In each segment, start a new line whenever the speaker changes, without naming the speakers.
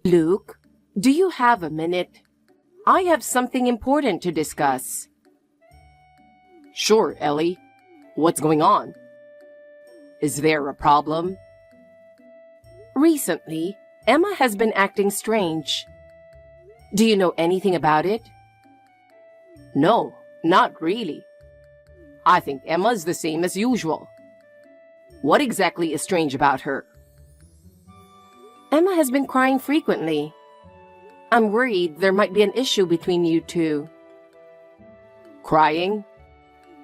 Luke, do you have a minute? I have something important to discuss.
Sure, Ellie. What's going on? Is there a problem?
Recently, Emma has been acting strange. Do you know anything about it?
No, not really. I think Emma's the same as usual. What exactly is strange about her?
Emma has been crying frequently. I'm worried there might be an issue between you two.
Crying?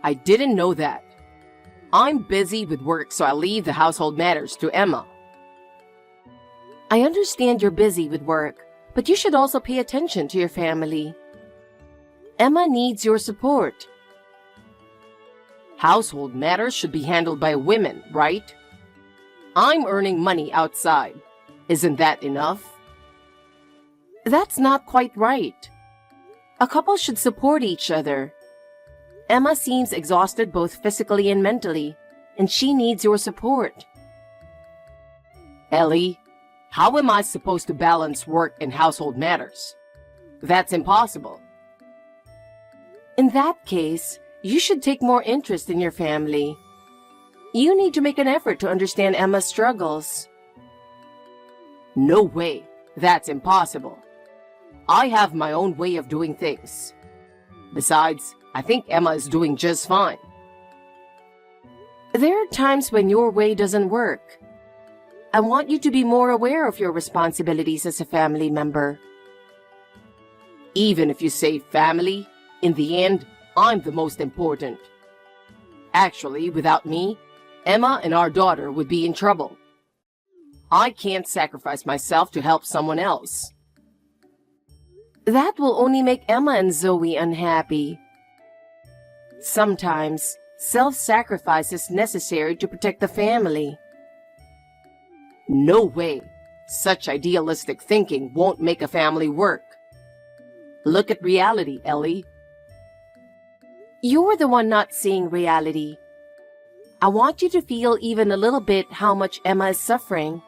I didn't know that. I'm busy with work, so I leave the household matters to Emma.
I understand you're busy with work, but you should also pay attention to your family. Emma needs your support.
Household matters should be handled by women, right? I'm earning money outside. Isn't that enough?
That's not quite right. A couple should support each other. Emma seems exhausted both physically and mentally, and she needs your support.
Ellie, how am I supposed to balance work and household matters? That's impossible.
In that case, you should take more interest in your family. You need to make an effort to understand Emma's struggles.
No way. That's impossible. I have my own way of doing things. Besides, I think Emma is doing just fine.
There are times when your way doesn't work. I want you to be more aware of your responsibilities as a family member.
Even if you say family, in the end, I'm the most important. Actually, without me, Emma and our daughter would be in trouble. I can't sacrifice myself to help someone else.
That will only make Emma and Zoe unhappy. Sometimes, self-sacrifice is necessary to protect the family.
No way. Such idealistic thinking won't make a family work. Look at reality, Ellie.
You're the one not seeing reality. I want you to feel even a little bit how much Emma is suffering.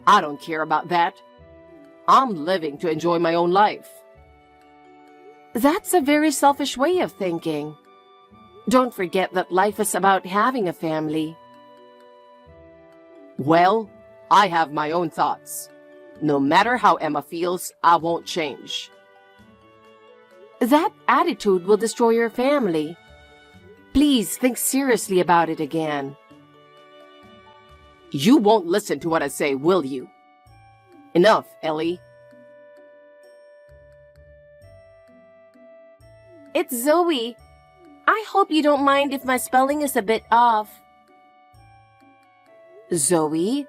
I don't care about that. I'm living to enjoy my own life.
That's a very selfish way of thinking. Don't forget that life is about having a family.
Well, I have my own thoughts. No matter how Emma feels, I won't change.
That attitude will destroy your family. Please think seriously about it again.
You won't listen to what I say, will you? Enough, Ellie.
It's Zoe. I hope you don't mind if my spelling is a bit off. Zoe?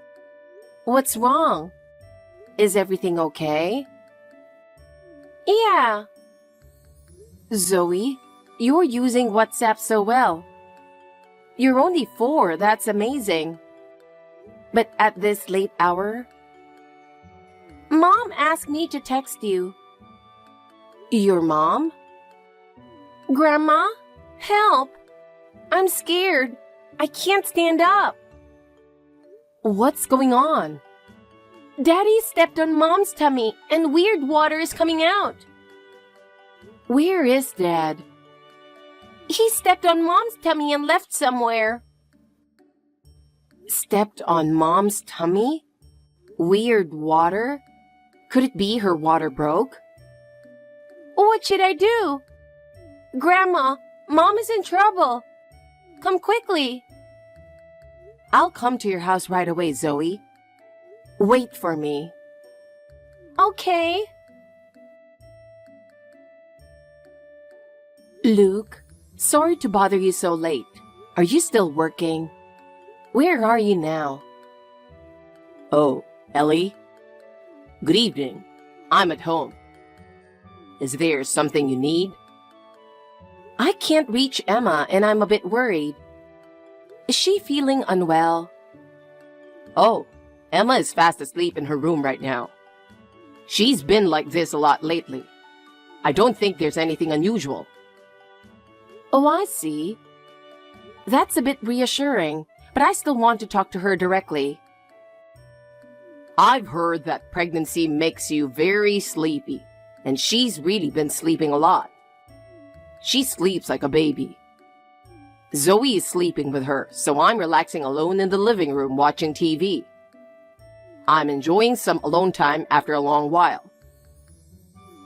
What's wrong? Is everything okay? Yeah. Zoe, you're using WhatsApp so well. You're only 4, that's amazing. But at this late hour? Mom asked me to text you. Your mom? Grandma, help! I'm scared. I can't stand up. What's going on? Daddy stepped on Mom's tummy and weird water is coming out. Where is Dad? He stepped on Mom's tummy and left somewhere. Stepped on Mom's tummy? Weird water? Could it be her water broke? What should I do? Grandma, Mom is in trouble. Come quickly. I'll come to your house right away, Zoe. Wait for me. Okay. Luke, sorry to bother you so late. Are you still working? Where are you now?
Oh, Ellie? Good evening. I'm at home. Is there something you need?
I can't reach Emma and I'm a bit worried. Is she feeling unwell?
Oh, Emma is fast asleep in her room right now. She's been like this a lot lately. I don't think there's anything unusual.
Oh, I see. That's a bit reassuring, but I still want to talk to her directly.
I've heard that pregnancy makes you very sleepy, and she's really been sleeping a lot. She sleeps like a baby. Zoe is sleeping with her, so I'm relaxing alone in the living room watching TV. I'm enjoying some alone time after a long while.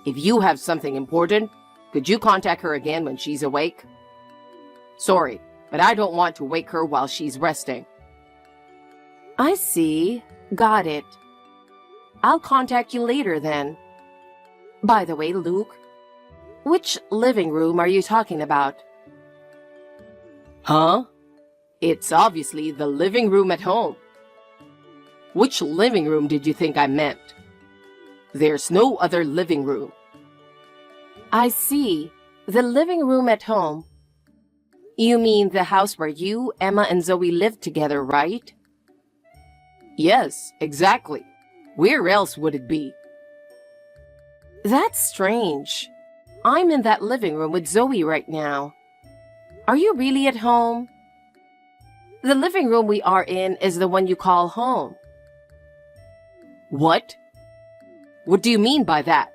If you have something important, could you contact her again when she's awake? Sorry, but I don't want to wake her while she's resting.
I see. Got it. I'll contact you later then. By the way, Luke, which living room are you talking about?
Huh? It's obviously the living room at home. Which living room did you think I meant? There's no other living room.
I see. The living room at home. You mean the house where you, Emma, and Zoe live together, right?
Yes, exactly. Where else would it be?
That's strange. I'm in that living room with Zoe right now. Are you really at home? The living room we are in is the one you call home.
What? What do you mean by that?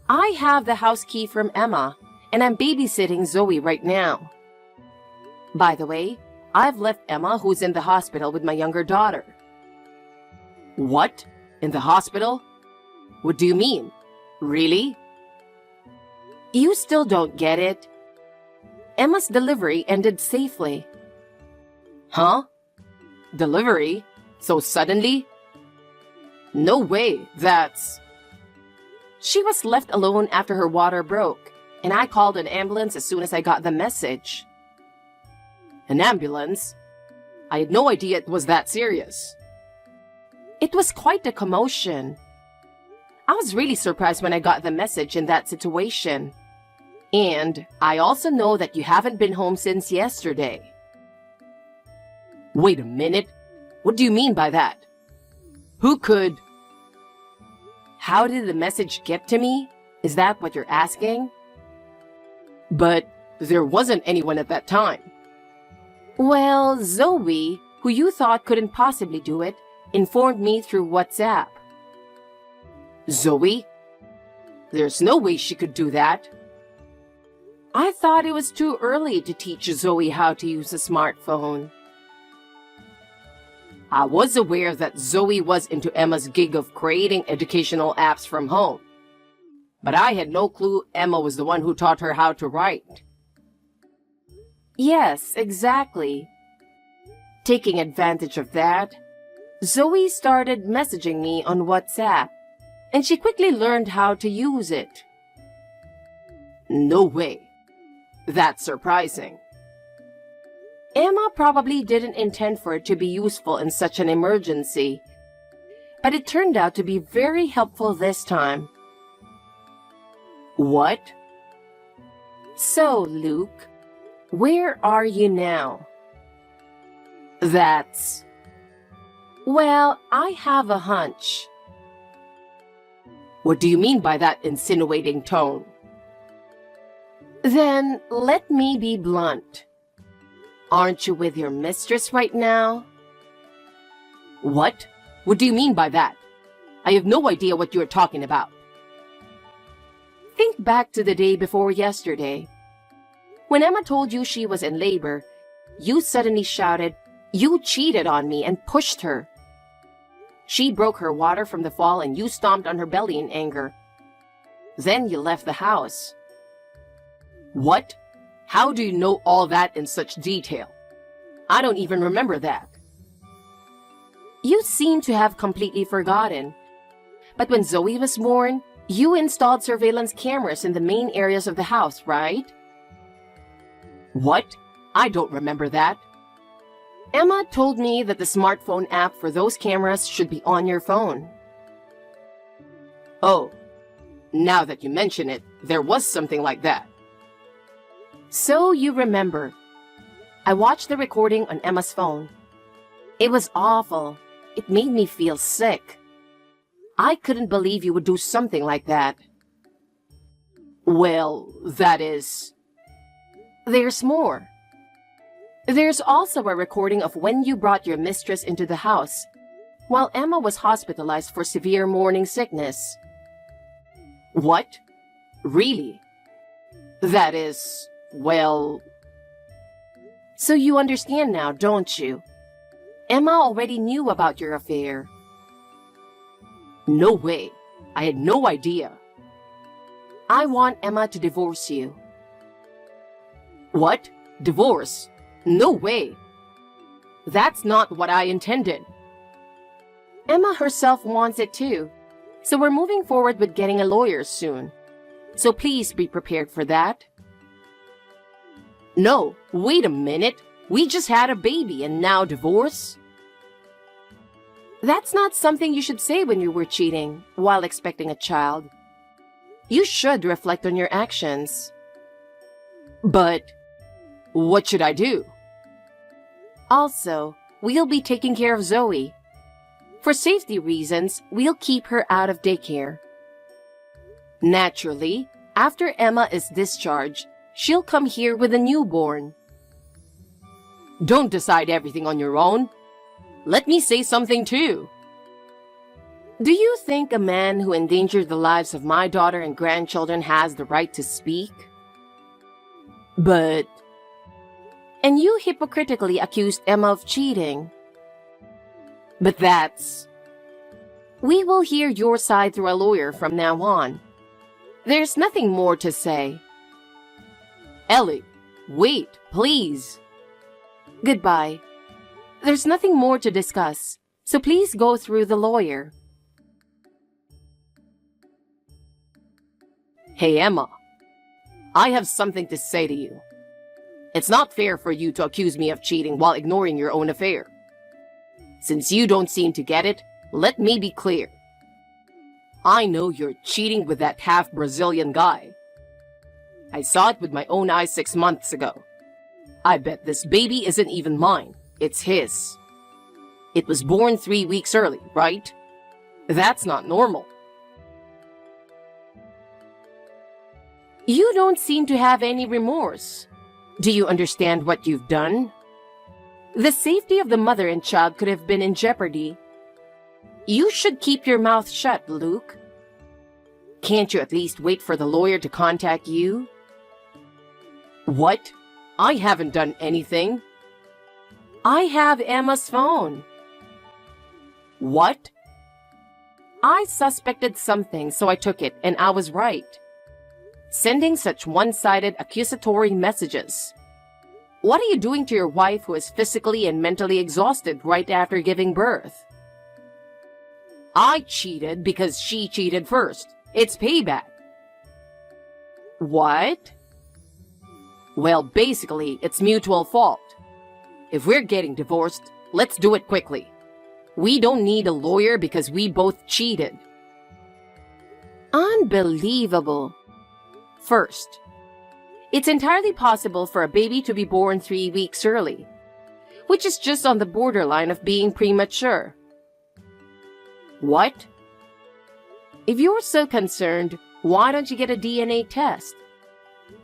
I have the house key from Emma, and I'm babysitting Zoe right now. By the way, I've left Emma, who's in the hospital with my younger daughter.
What? In the hospital? What do you mean? Really?
You still don't get it? Emma's delivery ended safely.
Huh? Delivery? So suddenly? No way, that's...
She was left alone after her water broke, and I called an ambulance as soon as I got the message.
An ambulance? I had no idea it was that serious.
It was quite a commotion. I was really surprised when I got the message in that situation. And I also know that you haven't been home since yesterday.
Wait a minute. What do you mean by that? Who could...
How did the message get to me? Is that what you're asking?
But there wasn't anyone at that time.
Well, Zoe, who you thought couldn't possibly do it, informed me through WhatsApp.
Zoe? There's no way she could do that.
I thought it was too early to teach Zoe how to use a smartphone.
I was aware that Zoe was into Emma's gig of creating educational apps from home. But I had no clue Emma was the one who taught her how to write.
Yes, exactly. Taking advantage of that, Zoe started messaging me on WhatsApp, and she quickly learned how to use it.
No way. That's surprising.
Emma probably didn't intend for it to be useful in such an emergency, but it turned out to be very helpful this time.
What?
So, Luke, where are you now?
That's...
Well, I have a hunch.
What do you mean by that insinuating tone?
Then let me be blunt. Aren't you with your mistress right now?
What? What do you mean by that? I have no idea what you're talking about.
Think back to the day before yesterday. When Emma told you she was in labor, you suddenly shouted, "You cheated on me," and pushed her. She broke her water from the fall and you stomped on her belly in anger. Then you left the house.
What? How do you know all that in such detail? I don't even remember that.
You seem to have completely forgotten. But when Zoe was born, you installed surveillance cameras in the main areas of the house, right?
What? I don't remember that.
Emma told me that the smartphone app for those cameras should be on your phone.
Oh, now that you mention it, there was something like that.
So you remember. I watched the recording on Emma's phone. It was awful. It made me feel sick. I couldn't believe you would do something like that.
Well, that is...
There's more. There's also a recording of when you brought your mistress into the house. while Emma was hospitalized for severe morning sickness.
What? Really? That is, well...
So you understand now, don't you? Emma already knew about your affair.
No way. I had no idea.
I want Emma to divorce you.
What? Divorce? No way. That's not what I intended.
Emma herself wants it too. So we're moving forward with getting a lawyer soon. So please be prepared for that.
No, wait a minute. We just had a baby and now divorce?
That's not something you should say when you were cheating while expecting a child. You should reflect on your actions.
But what should I do?
Also, we'll be taking care of Zoe. For safety reasons, we'll keep her out of daycare. Naturally, after Emma is discharged, she'll come here with a newborn.
Don't decide everything on your own. Let me say something too.
Do you think a man who endangered the lives of my daughter and grandchildren has the right to speak?
But...
And you hypocritically accused Emma of cheating.
But that's...
We will hear your side through a lawyer from now on. There's nothing more to say.
Ellie, wait, please.
Goodbye. There's nothing more to discuss, so please go through the lawyer.
Hey, Emma. I have something to say to you. It's not fair for you to accuse me of cheating while ignoring your own affair. Since you don't seem to get it, let me be clear. I know you're cheating with that half-Brazilian guy. I saw it with my own eyes 6 months ago. I bet this baby isn't even mine. It's his. It was born 3 weeks early, right? That's not normal.
You don't seem to have any remorse. Do you understand what you've done? The safety of the mother and child could have been in jeopardy. You should keep your mouth shut, Luke. Can't you at least wait for the lawyer to contact you?
What? I haven't done anything.
I have Emma's phone.
What?
I suspected something, so I took it, and I was right. Sending such one-sided accusatory messages. What are you doing to your wife who is physically and mentally exhausted right after giving birth?
I cheated because she cheated first. It's payback.
What?
Well, basically, it's mutual fault. If we're getting divorced, let's do it quickly. We don't need a lawyer because we both cheated.
Unbelievable. First, it's entirely possible for a baby to be born 3 weeks early, which is just on the borderline of being premature.
What?
If you're so concerned, why don't you get a DNA test?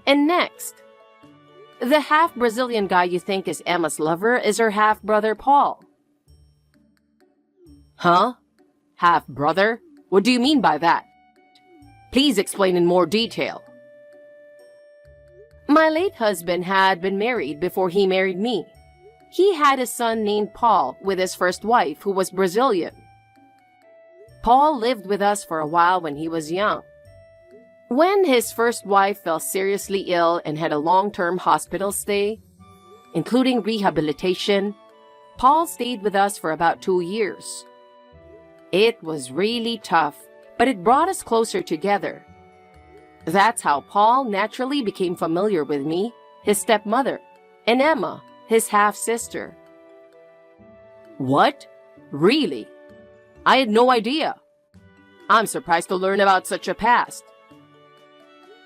And next, the half-Brazilian guy you think is Emma's lover is her half-brother Paul.
Huh? Half-brother? What do you mean by that? Please explain in more detail.
My late husband had been married before he married me. He had a son named Paul with his first wife, who was Brazilian. Paul lived with us for a while when he was young. When his first wife fell seriously ill and had a long-term hospital stay, including rehabilitation, Paul stayed with us for about 2 years. It was really tough, but it brought us closer together. That's how Paul naturally became familiar with me, his stepmother, and Emma, his half-sister.
What? Really? I had no idea. I'm surprised to learn about such a past.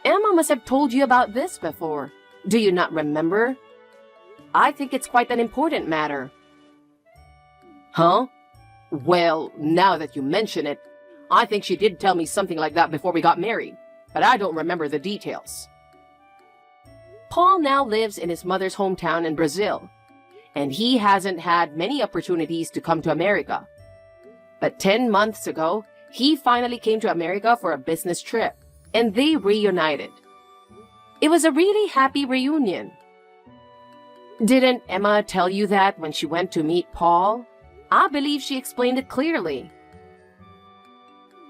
Emma must have told you about this before. Do you not remember? I think it's quite an important matter.
Huh? Well, now that you mention it, I think she did tell me something like that before we got married, but I don't remember the details.
Paul now lives in his mother's hometown in Brazil, and he hasn't had many opportunities to come to America.
But 10 months ago, he finally came to America for a business trip, and they reunited. It was a really happy reunion. Didn't Emma tell you that when she went to meet Paul? I believe she explained it clearly.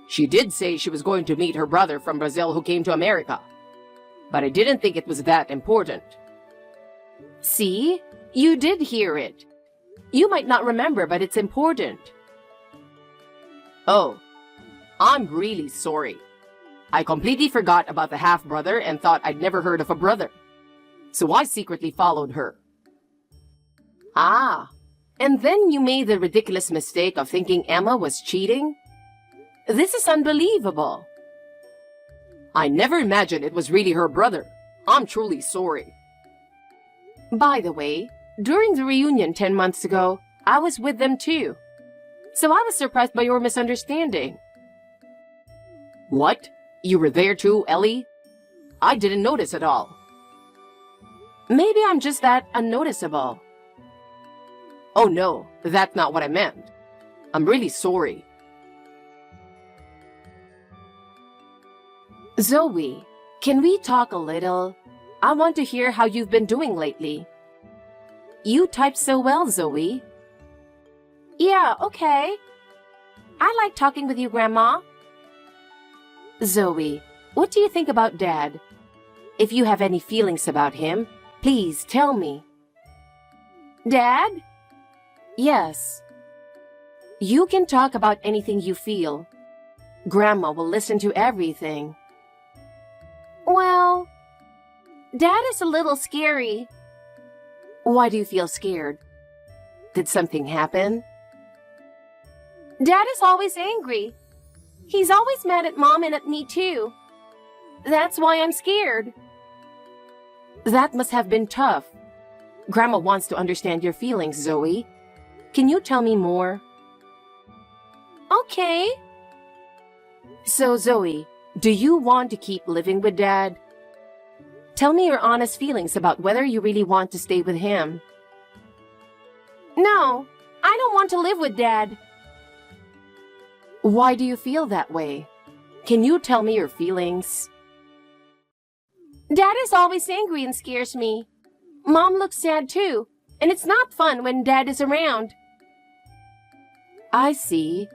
She did say she was going to meet her brother from Brazil who came to America, but I didn't think it was that important.
See? You did hear it. You might not remember, but it's important.
Oh, I'm really sorry. I completely forgot about the half-brother and thought I'd never heard of a brother. So I secretly followed her.
Ah, and then you made the ridiculous mistake of thinking Emma was cheating? This is unbelievable.
I never imagined it was really her brother. I'm truly sorry.
By the way, during the reunion 10 months ago, I was with them too. So I was surprised by your misunderstanding.
What? You were there too, Ellie? I didn't notice at all.
Maybe I'm just that unnoticeable.
Oh no, that's not what I meant. I'm really sorry.
Zoe, can we talk a little? I want to hear how you've been doing lately. You type so well, Zoe. Yeah, okay. I like talking with you, Grandma. Zoe, what do you think about Dad? If you have any feelings about him, please tell me. Dad? Yes. You can talk about anything you feel. Grandma will listen to everything. Well, Dad is a little scary. Why do you feel scared? Did something happen? Dad is always angry. He's always mad at Mom and at me too. That's why I'm scared. That must have been tough. Grandma wants to understand your feelings, Zoe. Can you tell me more? Okay. So, Zoe, do you want to keep living with Dad? Tell me your honest feelings about whether you really want to stay with him. No, I don't want to live with Dad. Why do you feel that way? Can you tell me your feelings? Dad is always angry and scares me. Mom looks sad too, and it's not fun when Dad is around. I see.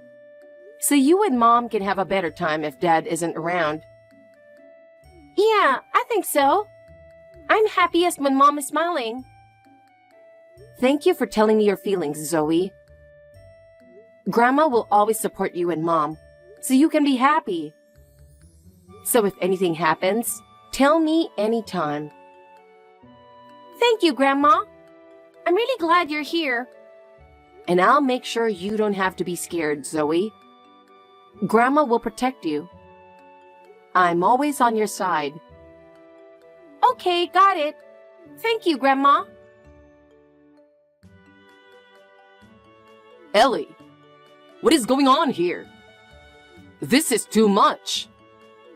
So you and Mom can have a better time if Dad isn't around. Yeah, I think so. I'm happiest when Mom is smiling. Thank you for telling me your feelings, Zoe. Grandma will always support you and Mom, so you can be happy. So if anything happens, tell me anytime. Thank you, Grandma. I'm really glad you're here. And I'll make sure you don't have to be scared, Zoe. Grandma will protect you. I'm always on your side. Okay, got it. Thank you, Grandma.
Ellie, what is going on here? This is too much.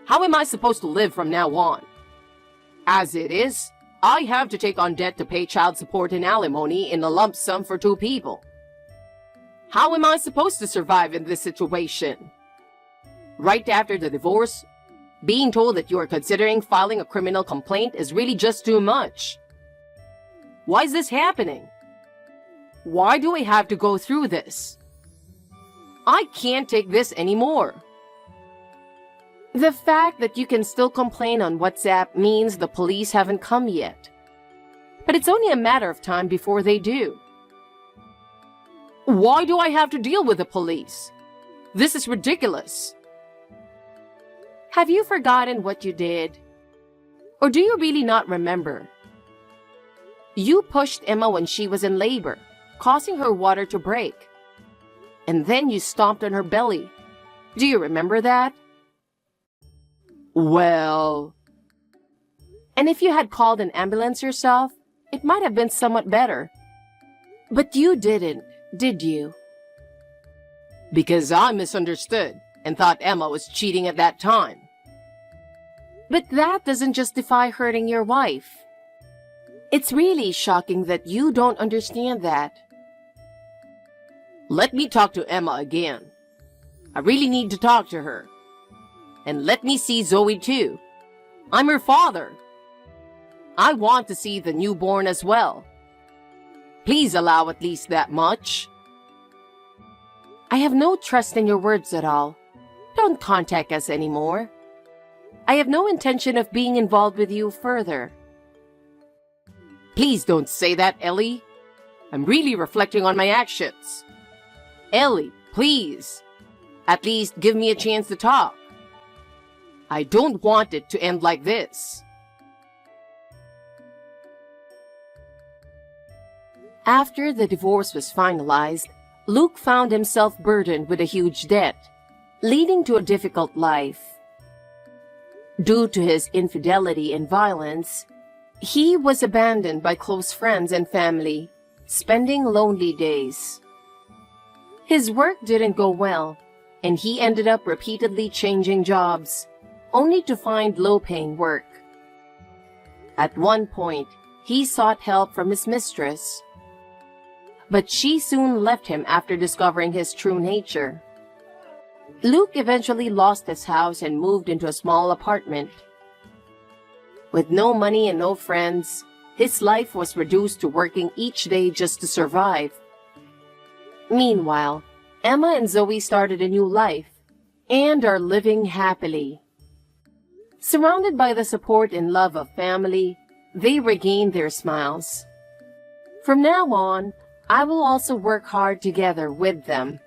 How am I supposed to live from now on? As it is, I have to take on debt to pay child support and alimony in a lump sum for 2 people. How am I supposed to survive in this situation? Right after the divorce, being told that you are considering filing a criminal complaint is really just too much. Why is this happening? Why do I have to go through this? I can't take this anymore.
The fact that you can still complain on WhatsApp means the police haven't come yet. But it's only a matter of time before they do.
Why do I have to deal with the police? This is ridiculous.
Have you forgotten what you did? Or do you really not remember? You pushed Emma when she was in labor, causing her water to break. And then you stomped on her belly. Do you remember that?
Well...
And if you had called an ambulance yourself, it might have been somewhat better. But you didn't, did you?
Because I misunderstood and thought Emma was cheating at that time.
But that doesn't justify hurting your wife. It's really shocking that you don't understand that.
Let me talk to Emma again. I really need to talk to her. And let me see Zoe too. I'm her father. I want to see the newborn as well. Please allow at least that much.
I have no trust in your words at all. Don't contact us anymore. I have no intention of being involved with you further.
Please don't say that, Ellie. I'm really reflecting on my actions. Ellie, please. At least give me a chance to talk. I don't want it to end like this.
After the divorce was finalized, Luke found himself burdened with a huge debt, leading to a difficult life. Due to his infidelity and violence, he was abandoned by close friends and family, spending lonely days. His work didn't go well, and he ended up repeatedly changing jobs, only to find low-paying work. At one point, he sought help from his mistress, but she soon left him after discovering his true nature. Luke eventually lost his house and moved into a small apartment. With no money and no friends, his life was reduced to working each day just to survive. Meanwhile, Emma and Zoe started a new life and are living happily. Surrounded by the support and love of family, they regained their smiles. From now on, I will also work hard together with them.